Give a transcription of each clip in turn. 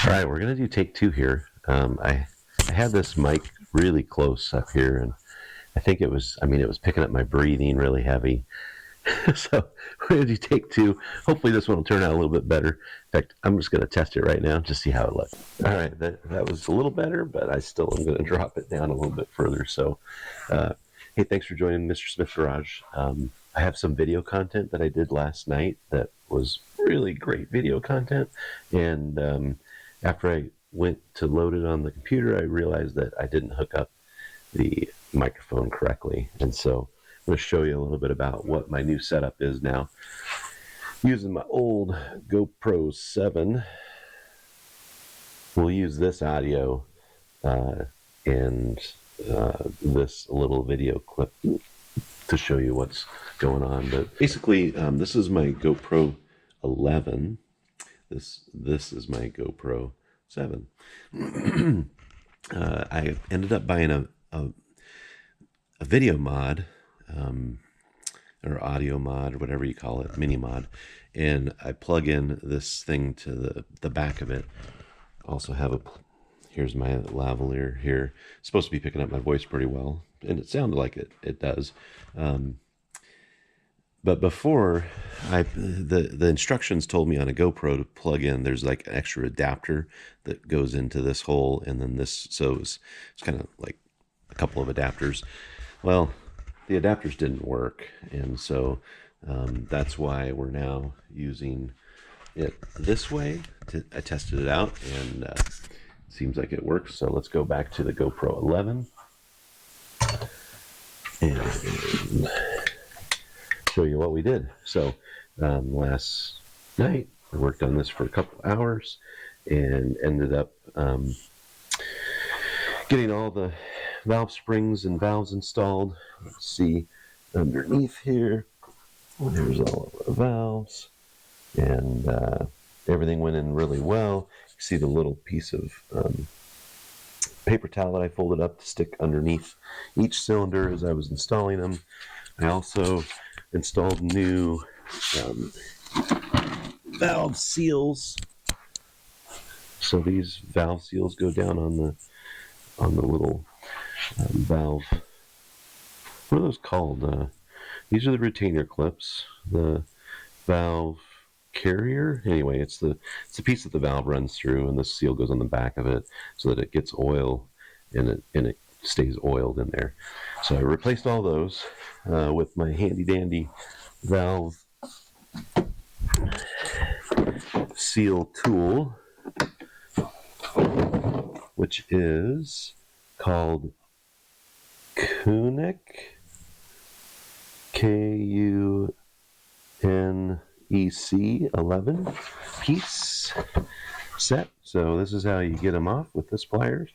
All right, we're going to do take two here. I had this mic really close up here, and I think it was picking up my breathing really heavy. So we're going to do take two. Hopefully this one will turn out a little bit better. In fact, I'm just going to test it right now, just see how it looks. All right, that was a little better, but I still am going to drop it down a little bit further. So, hey, thanks for joining Mr. Smith Garage. I have some video content that I did last night that was really great video content, and after I went to load it on the computer, I realized that I didn't hook up the microphone correctly. And so I'm going to show you a little bit about what my new setup is now. Using my old GoPro 7, we'll use this audio and this little video clip to show you what's going on. But basically, this is my GoPro 11. This is my GoPro 7. I ended up buying a video mod, or audio mod, or whatever you call it, mini mod, and I plug in this thing to the back of it. Also have here's my lavalier here. It's supposed to be picking up my voice pretty well, and it sounded like it does. But before, the instructions told me on a GoPro to plug in, there's like an extra adapter that goes into this hole, and then this, so it's kind of like a couple of adapters. Well, the adapters didn't work, and so that's why we're now using it this way. I tested it out, and it seems like it works. So let's go back to the GoPro 11 and show you what we did. So last night I worked on this for a couple hours and ended up getting all the valve springs and valves installed. Let's see underneath here, there's all of the valves, and everything went in really well. You see the little piece of paper towel that I folded up to stick underneath each cylinder as I was installing them. I also installed new valve seals. So these valve seals go down on the little valve. What are those called? These are the retainer clips. The valve carrier. Anyway, it's the piece that the valve runs through, and the seal goes on the back of it so that it gets oil and it stays oiled in there. So I replaced all those with my handy dandy valve seal tool, which is called Kunec, Kunec 11 piece set. So this is how you get them off with the pliers.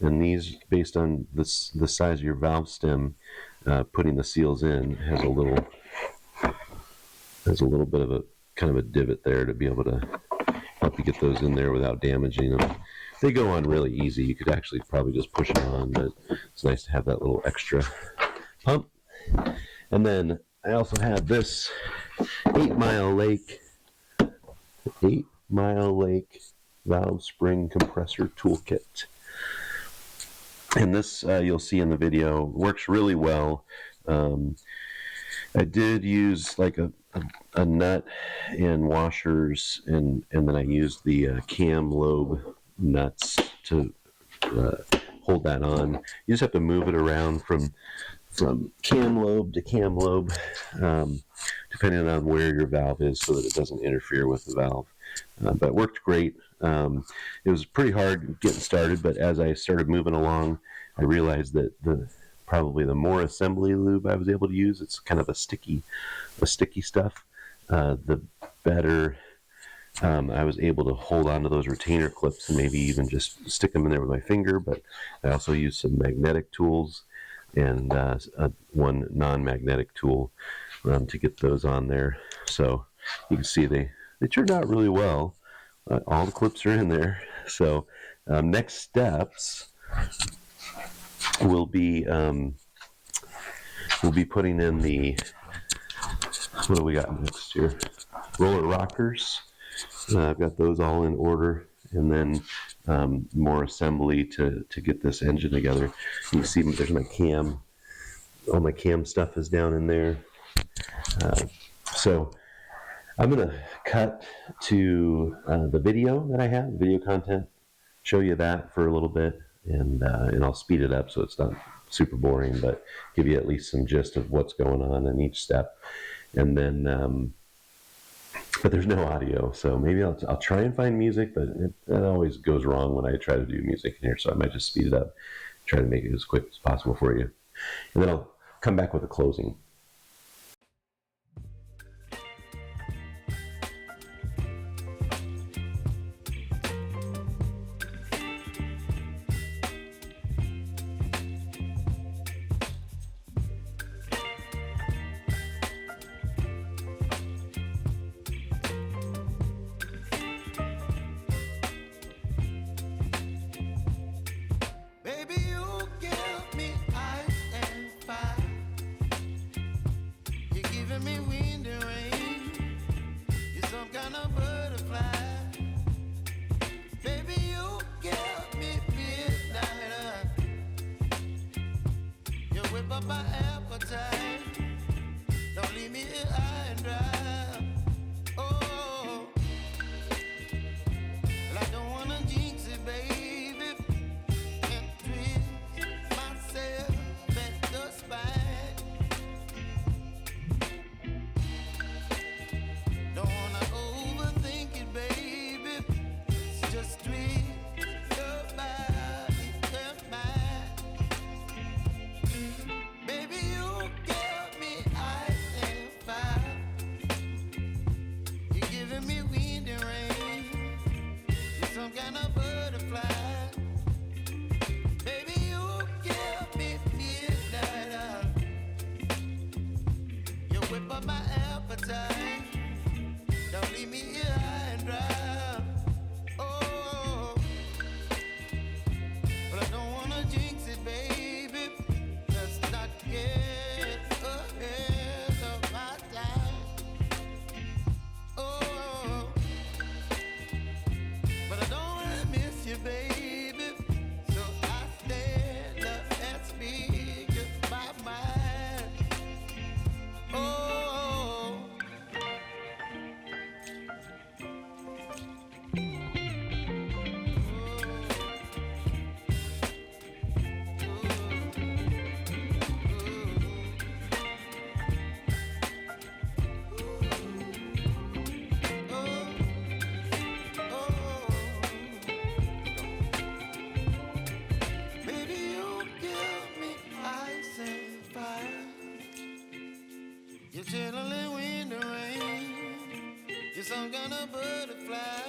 And these, based on the size of your valve stem, putting the seals in has a little bit of a kind of a divot there to be able to help you get those in there without damaging them. They go on really easy. You could actually probably just push them on, but it's nice to have that little extra pump. And then I also have this 8 Mile Lake valve spring compressor toolkit. And this, you'll see in the video, works really well. I did use like a nut and washers, and then I used the cam lobe nuts to hold that on. You just have to move it around from cam lobe to cam lobe, depending on where your valve is, so that it doesn't interfere with the valve. But it worked great. It was pretty hard getting started, but as I started moving along, I realized that probably the more assembly lube I was able to use, it's kind of a sticky stuff, the better I was able to hold on to those retainer clips and maybe even just stick them in there with my finger. But I also used some magnetic tools and one non-magnetic tool to get those on there. So you can see they turned out really well. All the clips are in there. So next steps will be putting in the, what do we got next here? Roller rockers. I've got those all in order, and then more assembly to get this engine together. You see there's my cam. All my cam stuff is down in there. So I'm going to cut to the video that I have, video content, show you that for a little bit, and I'll speed it up so it's not super boring, but give you at least some gist of what's going on in each step. And then, but there's no audio, so maybe I'll try and find music, but that always goes wrong when I try to do music in here, so I might just speed it up, try to make it as quick as possible for you. And then I'll come back with a closing. Some kind of butterfly.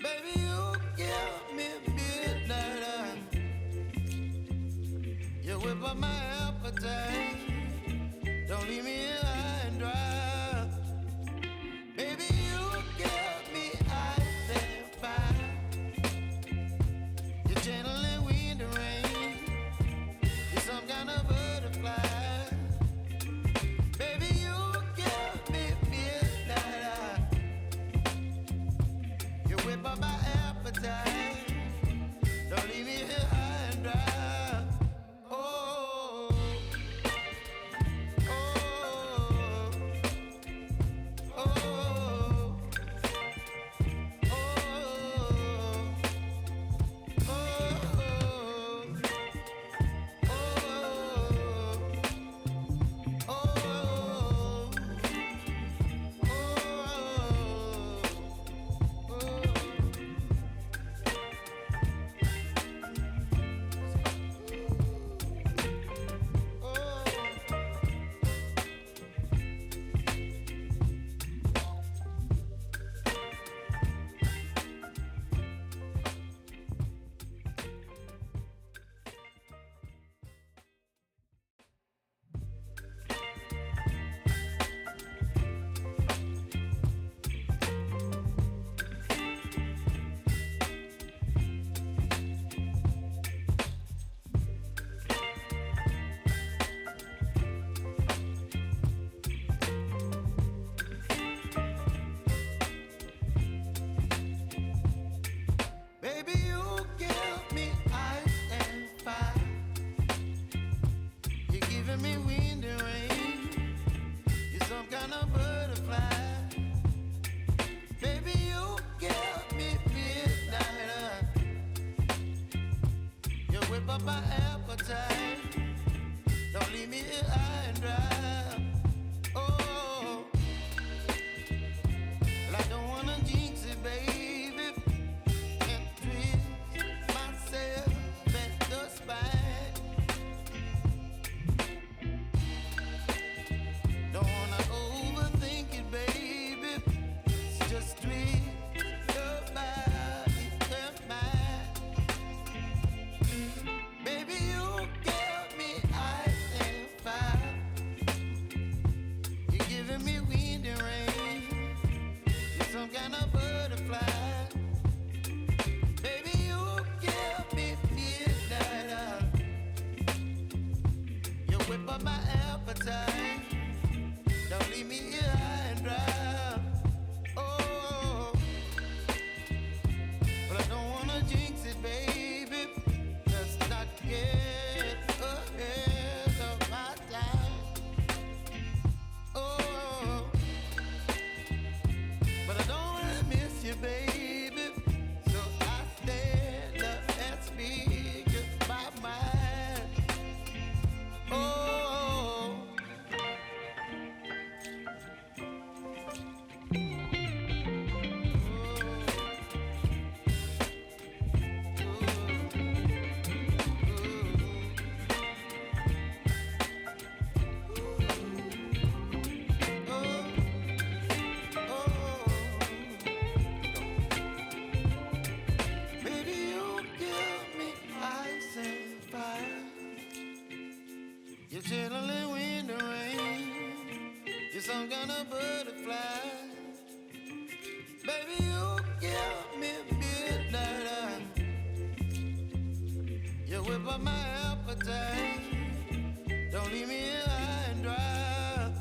Baby, you give me midnight. You whip up my appetite. Don't leave me here high and dry. Baby, you give me ice and fire. You're channeling wind and rain. You're some kind of butterfly. My appetite. Don't leave me here high and dry. Oh, oh, oh, oh, my appetite. Don't leave me here high and dry. Oh, well, I don't wanna jinx it, baby, and twist myself at the spine. Don't wanna overthink it, baby. It's just twist your body and mine. Baby, you give me ice and fire. You're giving me wind and rain. You're some kind of butterfly. Baby, you give me midnight oil. You whip up my appetite. Don't leave me here high and dry. Oh, but I don't wanna jinx it, baby. Let's not get ahead of my time. Oh, but I don't wanna miss you, baby. So I stand up and speak my mind. Oh. Baby, you give me ice and fire. You're chilling wind and rain. You're some kind of butterfly. Baby, you give me midnight oil. You whip up my appetite. Don't leave me here high and dry.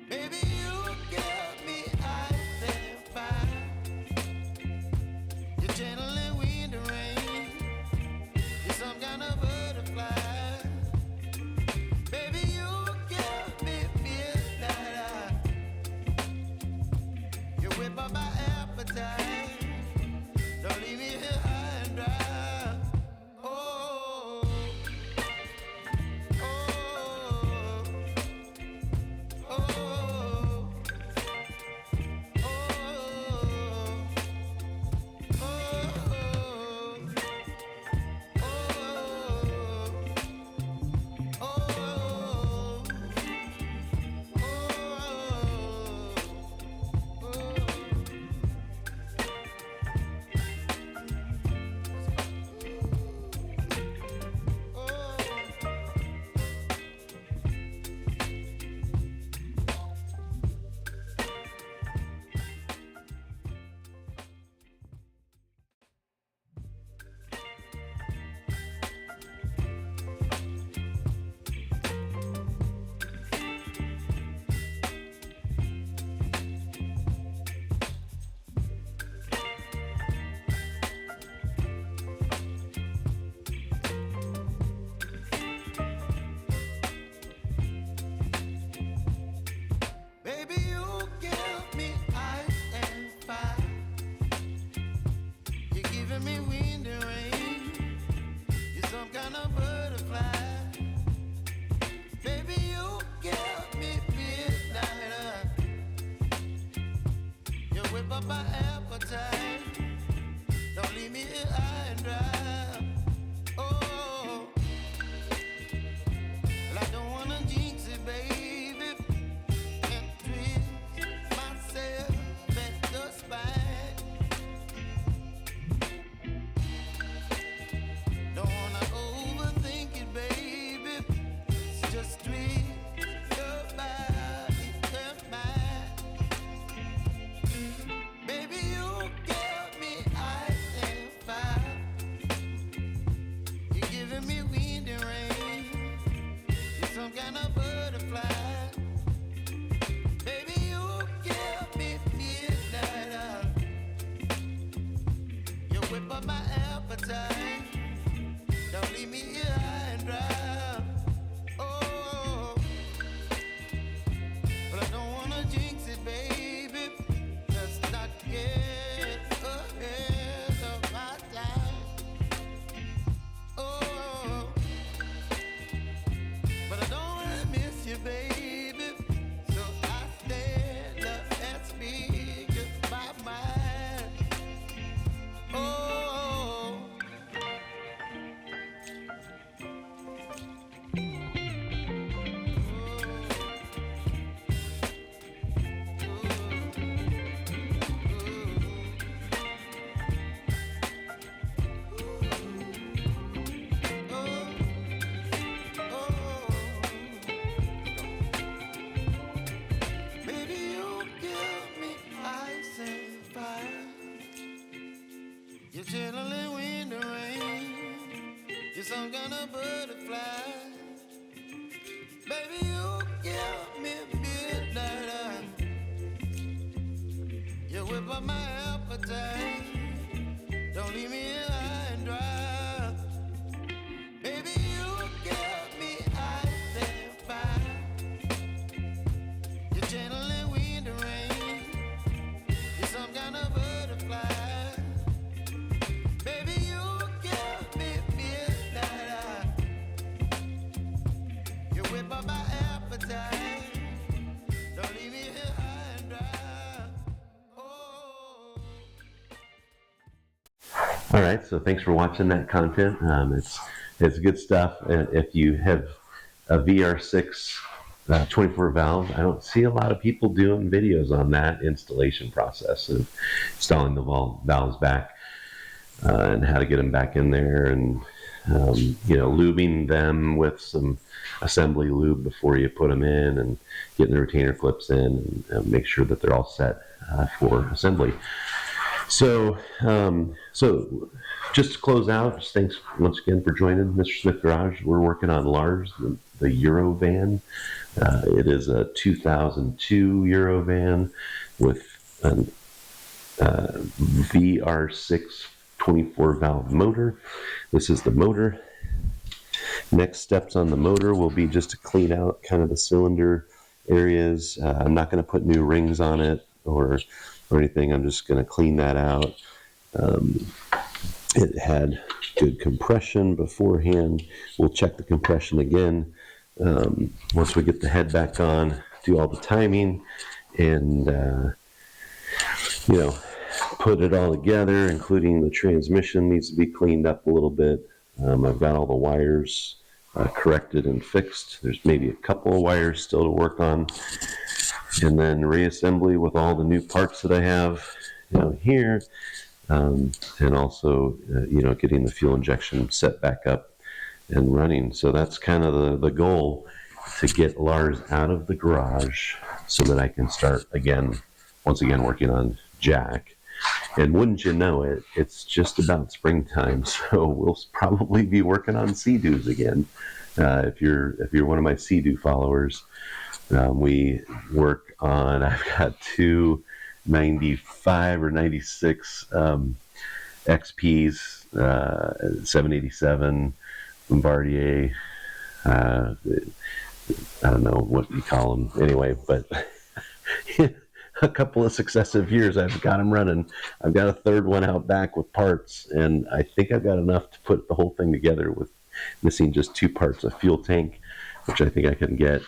Baby, you give me ice and fire. You're channeling wind and rain. You're some kind of butterfly. Baby, you give me midnight oil. You whip up my appetite. Don't leave me here high and dry. Oh, oh, oh, baby, you give me ice and fire. You're giving me wind and rain. You're some kind of butterfly. Baby, you give me midnight oil. You whip up my appetite. Don't leave me here high and dry. Oh, well, I don't wanna jinx it, baby, and twist myself at the spine. Don't wanna overthink it, baby. It's just twist your body and mine. Baby, you give me ice and fire. You're giving me wind and rain. You're some kind of butterfly. Baby, you give me midnight oil. You whip up my appetite. Don't leave me here high and dry. Oh, but I don't wanna jinx it, baby. Let's not get ahead of my time. Oh, You're channeling wind and rain. You're some kind of butterfly. Baby, you give me midnight. You whip up my appetite. Don't leave me here high and dry. Baby, you give me ice and fire. You're channeling wind and rain. You're some kind of butterfly. Baby, you give me midnight. You whip up my appetite. Don't leave me here high and dry. Oh. All right, so thanks for watching that content. It's good stuff. If you have a VR6 24 valve, I don't see a lot of people doing videos on that installation process of installing the valves back and how to get them back in there, and lubing them with some assembly lube before you put them in, and getting the retainer clips in, and make sure that they're all set for assembly. So just to close out, just thanks once again for joining Mr. Smith Garage. We're working on Lars, the EuroVan. It is a 2002 EuroVan with a VR6 24 valve motor. This is the motor. Next steps on the motor will be just to clean out kind of the cylinder areas. I'm not going to put new rings on it or anything. I'm just going to clean that out. It had good compression beforehand. We'll check the compression again once we get the head back on, do all the timing, and put it all together, including the transmission needs to be cleaned up a little bit. I've got all the wires corrected and fixed. There's maybe a couple of wires still to work on. And then reassembly with all the new parts that I have here. And also, getting the fuel injection set back up and running. So that's kind of the goal, to get Lars out of the garage so that I can start once again working on Jack. And wouldn't you know it, it's just about springtime, so we'll probably be working on Sea-Doos again. If you're one of my Sea-Doo followers, we work on, I've got two 95 or 96 XPs, 787 Bombardier. I don't know what you call them anyway, but a couple of successive years I've got them running. I've got a third one out back with parts, and I think I've got enough to put the whole thing together with missing just two parts: a fuel tank, which I think I can get,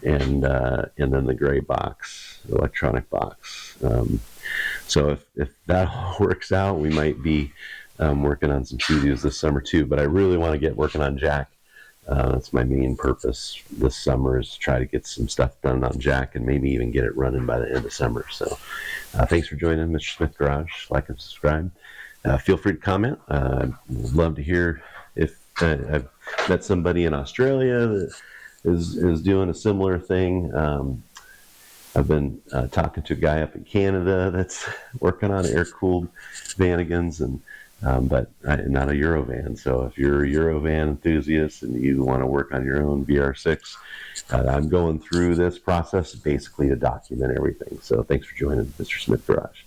and then the gray box, electronic box. So if that all works out, we might be working on some Sea-Doos this summer too. But I really want to get working on Jack. That's my main purpose this summer, is to try to get some stuff done on Jack and maybe even get it running by the end of summer. So thanks for joining Mr. Smith Garage. Like and subscribe. Feel free to comment. I'd love to hear if I've met somebody in Australia that is doing a similar thing. I've been talking to a guy up in Canada that's working on air-cooled Vanagons, but not a EuroVan. So if you're a EuroVan enthusiast and you want to work on your own VR6, I'm going through this process basically to document everything. So thanks for joining Mr. Smith Garage.